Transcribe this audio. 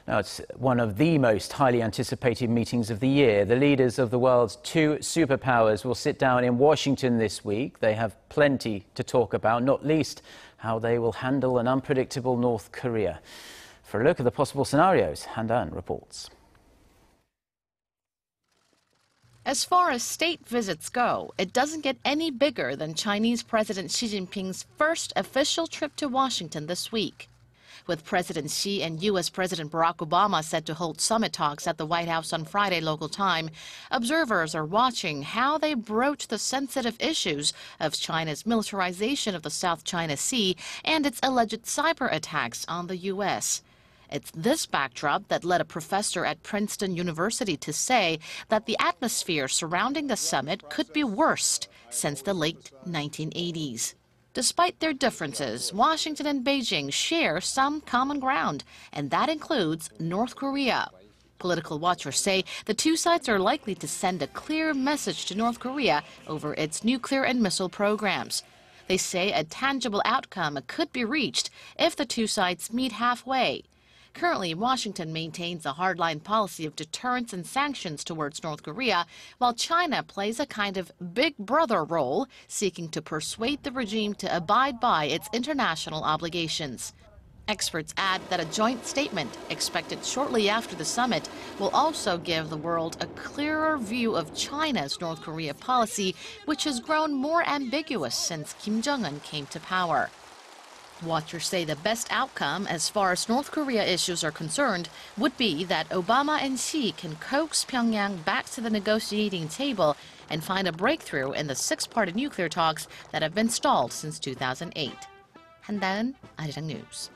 Now, it's one of the most highly anticipated meetings of the year. The leaders of the world's two superpowers will sit down in Washington this week. They have plenty to talk about, not least how they will handle an unpredictable North Korea. For a look at the possible scenarios, Han-Dan reports. As far as state visits go, it doesn't get any bigger than Chinese President Xi Jinping's first official trip to Washington this week. With President Xi and U.S. President Barack Obama set to hold summit talks at the White House on Friday local time, observers are watching how they broach the sensitive issues of China's militarization of the South China Sea and its alleged cyber attacks on the U.S. It's this backdrop that led a professor at Princeton University to say that the atmosphere surrounding the summit could be worst since the late 1980s. Despite their differences, Washington and Beijing share some common ground, and that includes North Korea. Political watchers say the two sides are likely to send a clear message to North Korea over its nuclear and missile programs. They say a tangible outcome could be reached if the two sides meet halfway. Currently, Washington maintains a hardline policy of deterrence and sanctions towards North Korea, while China plays a kind of big brother role, seeking to persuade the regime to abide by its international obligations. Experts add that a joint statement, expected shortly after the summit, will also give the world a clearer view of China's North Korea policy, which has grown more ambiguous since Kim Jong-un came to power. Watchers say the best outcome as far as North Korea issues are concerned would be that Obama and Xi can coax Pyongyang back to the negotiating table and find a breakthrough in the six-party nuclear talks that have been stalled since 2008. Han-Dan, Arirang News.